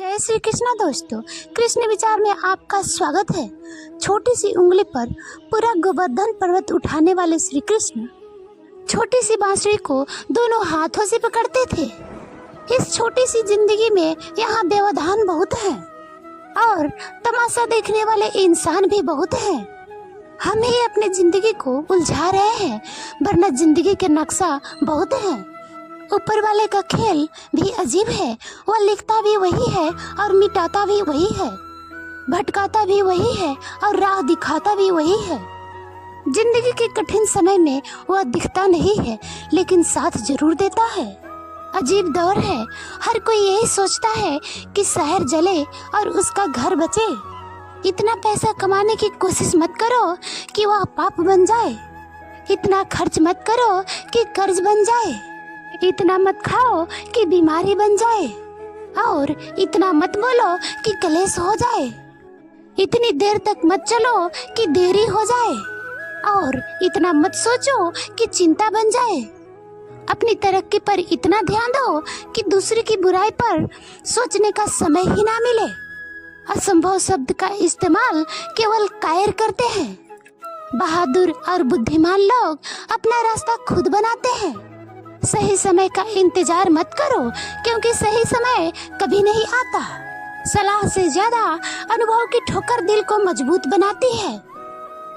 जय श्री कृष्णा दोस्तों, कृष्ण विचार में आपका स्वागत है। छोटी सी उंगली पर पूरा गोवर्धन पर्वत उठाने वाले श्री कृष्ण छोटी सी बांसुरी को दोनों हाथों से पकड़ते थे। इस छोटी सी जिंदगी में यहाँ व्यवधान बहुत है और तमाशा देखने वाले इंसान भी बहुत हैं। हम ही अपने जिंदगी को उलझा रहे हैं, वरना जिंदगी के नक्शा बहुत है। ऊपर वाले का खेल भी अजीब है, वह लिखता भी वही है और मिटाता भी वही है, भटकाता भी वही है और राह दिखाता भी वही है। जिंदगी के कठिन समय में वह दिखता नहीं है, लेकिन साथ जरूर देता है। अजीब दौर है, हर कोई यही सोचता है कि शहर जले और उसका घर बचे। इतना पैसा कमाने की कोशिश मत करो कि वह पाप बन जाए, इतना खर्च मत करो कि कर्ज बन जाए, इतना मत खाओ कि बीमारी बन जाए, और इतना मत बोलो कि कलेश हो जाए, इतनी देर तक मत चलो कि देरी हो जाए, और इतना मत सोचो कि चिंता बन जाए। अपनी तरक्की पर इतना ध्यान दो कि दूसरे की बुराई पर सोचने का समय ही ना मिले। असंभव शब्द का इस्तेमाल केवल कायर करते हैं। बहादुर और बुद्धिमान लोग अपना रास्ता खुद बनाते हैं। सही समय का इंतजार मत करो, क्योंकि सही समय कभी नहीं आता। सलाह से ज्यादा अनुभव की ठोकर दिल को मजबूत बनाती है।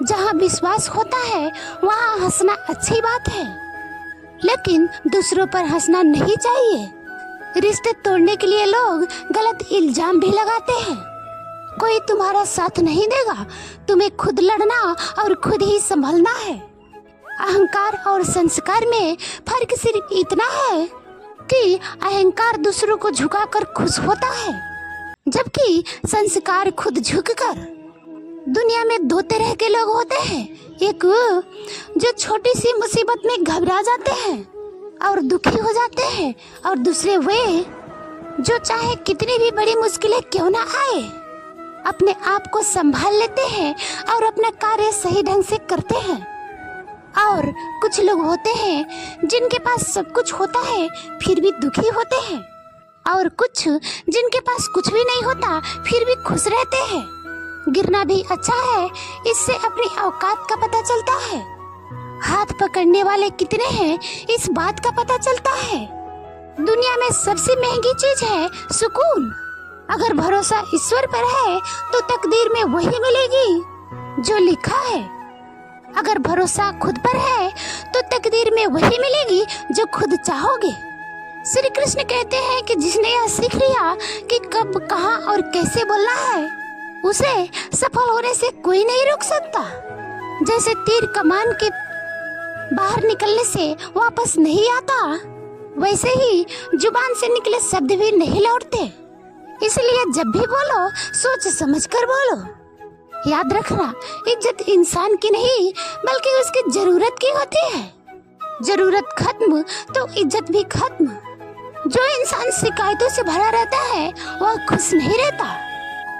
जहाँ विश्वास होता है वहाँ हंसना अच्छी बात है, लेकिन दूसरों पर हंसना नहीं चाहिए। रिश्ते तोड़ने के लिए लोग गलत इल्जाम भी लगाते हैं। कोई तुम्हारा साथ नहीं देगा, तुम्हें खुद लड़ना और खुद ही संभलना है। अहंकार और संस्कार में फर्क सिर्फ इतना है कि अहंकार दूसरों को झुकाकर खुश होता है, जबकि संस्कार खुद झुककर। दुनिया में दो तरह के लोग होते हैं, एक जो छोटी सी मुसीबत में घबरा जाते हैं और दुखी हो जाते हैं, और दूसरे वे जो चाहे कितनी भी बड़ी मुश्किलें क्यों ना आए अपने आप को संभाल लेते हैं और अपना कार्य सही ढंग से करते हैं। और कुछ लोग होते हैं जिनके पास सब कुछ होता है फिर भी दुखी होते हैं, और कुछ जिनके पास कुछ भी नहीं होता फिर भी खुश रहते हैं। गिरना भी अच्छा है, इससे अपनी औकात का पता चलता है। हाथ पकड़ने वाले कितने हैं इस बात का पता चलता है। दुनिया में सबसे महंगी चीज है सुकून। अगर भरोसा ईश्वर पर है तो तकदीर में वही मिलेगी जो लिखा है। अगर भरोसा खुद पर है तो तकदीर में वही मिलेगी जो खुद चाहोगे। श्री कृष्ण कहते हैं कि जिसने यह सीख लिया कि कब, कहाँ और कैसे बोलना है, उसे सफल होने से कोई नहीं रोक सकता। जैसे तीर कमान के बाहर निकलने से वापस नहीं आता, वैसे ही जुबान से निकले शब्द भी नहीं लौटते। इसलिए जब भी बोलो सोच समझ कर बोलो। याद रखना, इज्जत इंसान की नहीं बल्कि उसकी जरूरत की होती है। जरूरत खत्म तो इज्जत भी खत्म। जो इंसान शिकायतों से भरा रहता है वह खुश नहीं रहता,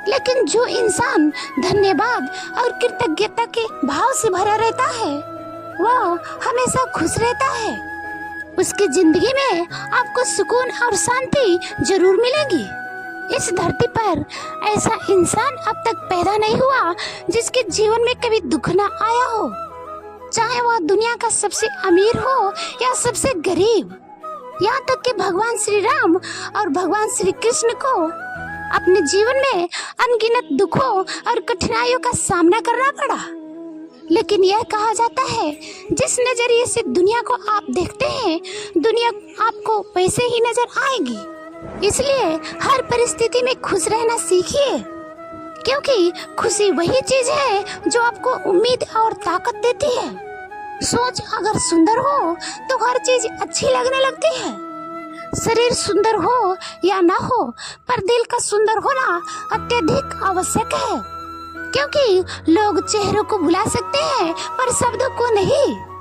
लेकिन जो इंसान धन्यवाद और कृतज्ञता के भाव से भरा रहता है वह हमेशा खुश रहता है। उसकी जिंदगी में आपको सुकून और शांति जरूर मिलेगी। इस धरती पर ऐसा इंसान अब तक पैदा नहीं हुआ जिसके जीवन में कभी दुख न आया हो, चाहे वह दुनिया का सबसे अमीर हो या सबसे गरीब। यहाँ तक कि भगवान श्री राम और भगवान श्री कृष्ण को अपने जीवन में अनगिनत दुखों और कठिनाइयों का सामना करना पड़ा, लेकिन यह कहा जाता है जिस नजरिए से दुनिया को आप देखते हैं दुनिया आपको वैसे ही नजर आएगी। इसलिए हर परिस्थिति में खुश रहना सीखिए, क्योंकि खुशी वही चीज है जो आपको उम्मीद और ताकत देती है। सोच अगर सुंदर हो तो हर चीज अच्छी लगने लगती है। शरीर सुंदर हो या ना हो, पर दिल का सुंदर होना अत्यधिक आवश्यक है, क्योंकि लोग चेहरों को बुला सकते हैं पर शब्दों को नहीं।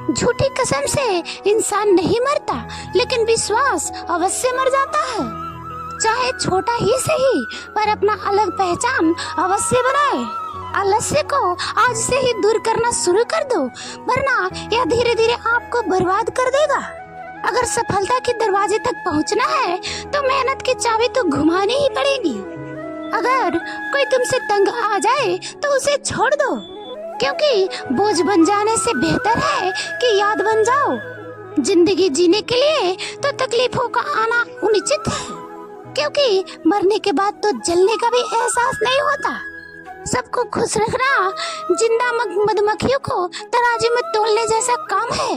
झूठी कसम से इंसान नहीं मरता, लेकिन विश्वास अवश्य मर जाता है। चाहे छोटा ही सही, पर अपना अलग पहचान अवश्य बनाए। आलस्य को आज से ही दूर करना शुरू कर दो, वरना यह धीरे धीरे आपको बर्बाद कर देगा। अगर सफलता के दरवाजे तक पहुंचना है तो मेहनत की चाबी तो घुमानी ही पड़ेगी। अगर कोई तुमसे तंग आ जाए तो उसे छोड़ दो, क्योंकि बोझ बन जाने से बेहतर है कि याद बन जाओ। जिंदगी जीने के लिए तो तकलीफों का आना उचित है, क्योंकि मरने के बाद तो जलने का भी एहसास नहीं होता। सबको खुश रखना जिंदा मधुमक्खियों को तराजू में तोलने जैसा काम है।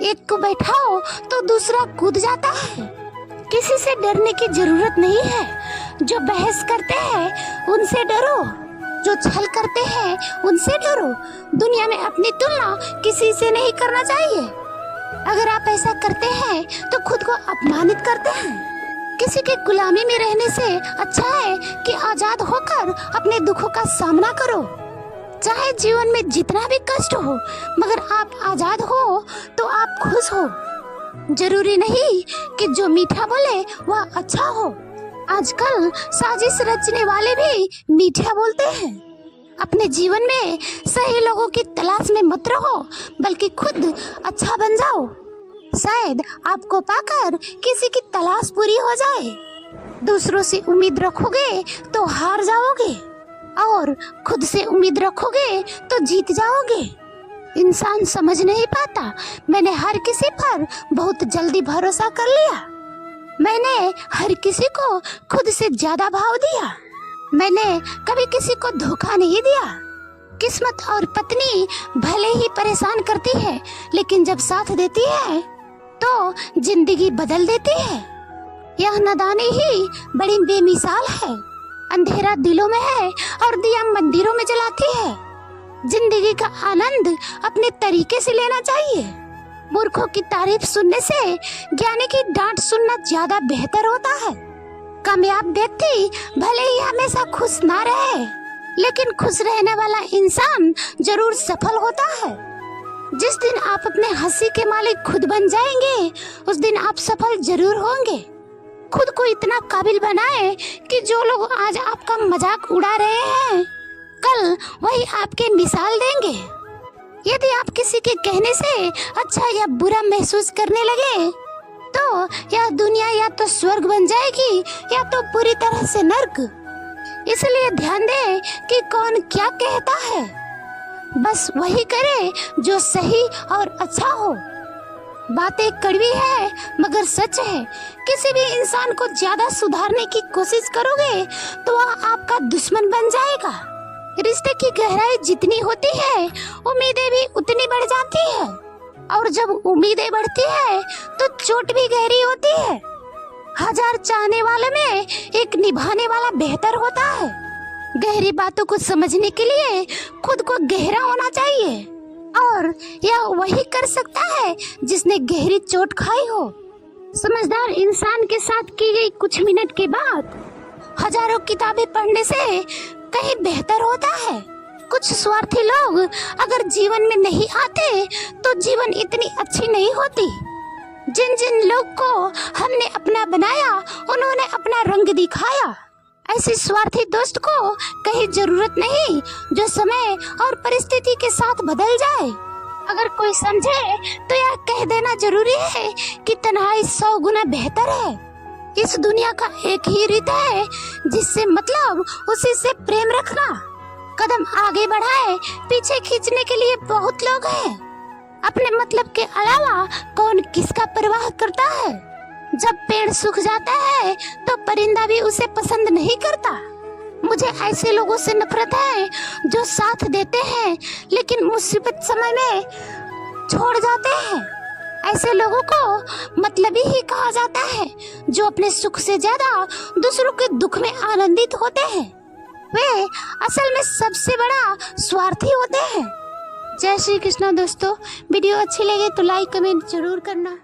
एक को बैठाओ तो दूसरा कूद जाता है। किसी से डरने की जरूरत नहीं है। जो बहस करते हैं उनसे डरो, जो छल करते हैं उनसे डरो। दुनिया में अपनी तुलना किसी से नहीं करना चाहिए। अगर आप ऐसा करते हैं तो खुद को अपमानित करते हैं। किसी के गुलामी में रहने से अच्छा है कि आजाद होकर अपने दुखों का सामना करो। चाहे जीवन में जितना भी कष्ट हो, मगर आप आजाद हो तो आप खुश हो। जरूरी नहीं कि जो मीठा बोले वह अच्छा हो। आजकल साजिश रचने वाले भी मीठा बोलते हैं। अपने जीवन में सही लोगों की तलाश में मत रहो, बल्कि खुद अच्छा बन जाओ। शायद आपको पाकर किसी की तलाश पूरी हो जाए। दूसरों से उम्मीद रखोगे तो हार जाओगे, और खुद से उम्मीद रखोगे तो जीत जाओगे। इंसान समझ नहीं पाता, मैंने हर किसी पर बहुत जल्दी भरोसा कर लिया। मैंने हर किसी को खुद से ज्यादा भाव दिया। मैंने कभी किसी को धोखा नहीं दिया। किस्मत और पत्नी भले ही परेशान करती है, लेकिन जब साथ देती है तो जिंदगी बदल देती है। यह नादानी ही बड़ी बेमिसाल है। अंधेरा दिलों में है और दिया मंदिरों में जलाती है। जिंदगी का आनंद अपने तरीके से लेना चाहिए। मूर्खों की तारीफ सुनने से ज्ञानी की डांट सुनना ज्यादा बेहतर होता है। कामयाब व्यक्ति भले ही हमेशा खुश ना रहे, लेकिन खुश रहने वाला इंसान जरूर सफल होता है। जिस दिन आप अपने हंसी के मालिक खुद बन जाएंगे, उस दिन आप सफल जरूर होंगे। खुद को इतना काबिल बनाए कि जो लोग आज आपका मजाक उड़ा रहे हैं, कल वही आपके मिसाल देंगे। यदि आप किसी के कहने से अच्छा या बुरा महसूस करने लगे, तो यह दुनिया या तो स्वर्ग बन जाएगी या तो पूरी तरह से नर्क। इसलिए ध्यान दे कि कौन क्या कहता है। बस वही करे जो सही और अच्छा हो। बातें कड़वी है मगर सच है। किसी भी इंसान को ज्यादा सुधारने की कोशिश करोगे तो वह आपका दुश्मन बन जाएगा। रिश्ते की गहराई जितनी होती है, उम्मीदें भी उतनी बढ़ जाती है, और जब उम्मीदें बढ़ती है तो चोट भी गहरी होती है। 1000 चाहने वाले में एक निभाने वाला बेहतर होता है। गहरी बातों को समझने के लिए खुद को गहरा होना चाहिए, और यह वही कर सकता है जिसने गहरी चोट खाई हो। समझदार इंसान के साथ की गई कुछ मिनट की बात हजारों किताबें पढ़ने से कहीं बेहतर होता है। कुछ स्वार्थी लोग अगर जीवन में नहीं आते तो जीवन इतनी अच्छी नहीं होती। जिन जिन लोग को हमने अपना बनाया, उन्होंने अपना रंग दिखाया। ऐसे स्वार्थी दोस्त को कहीं जरूरत नहीं जो समय और परिस्थिति के साथ बदल जाए। अगर कोई समझे तो यह कह देना जरूरी है कि तन्हाई 100 गुना बेहतर है। इस दुनिया का एक ही रीत है, जिससे मतलब उसी से प्रेम रखना। कदम आगे बढ़ाए, पीछे खींचने के लिए बहुत लोग हैं। अपने मतलब के अलावा कौन किसका परवाह करता है। जब पेड़ सूख जाता है तो परिंदा भी उसे पसंद नहीं करता। मुझे ऐसे लोगों से नफरत है जो साथ देते हैं लेकिन मुसीबत समय में छोड़ जाते हैं। ऐसे लोगों को मतलबी ही कहा जाता है, जो अपने सुख से ज्यादा दूसरों के दुख में आनंदित होते हैं। वे असल में सबसे बड़ा स्वार्थी होते हैं। जय श्री कृष्ण दोस्तों। वीडियो अच्छी लगे तो लाइक कमेंट जरूर करना।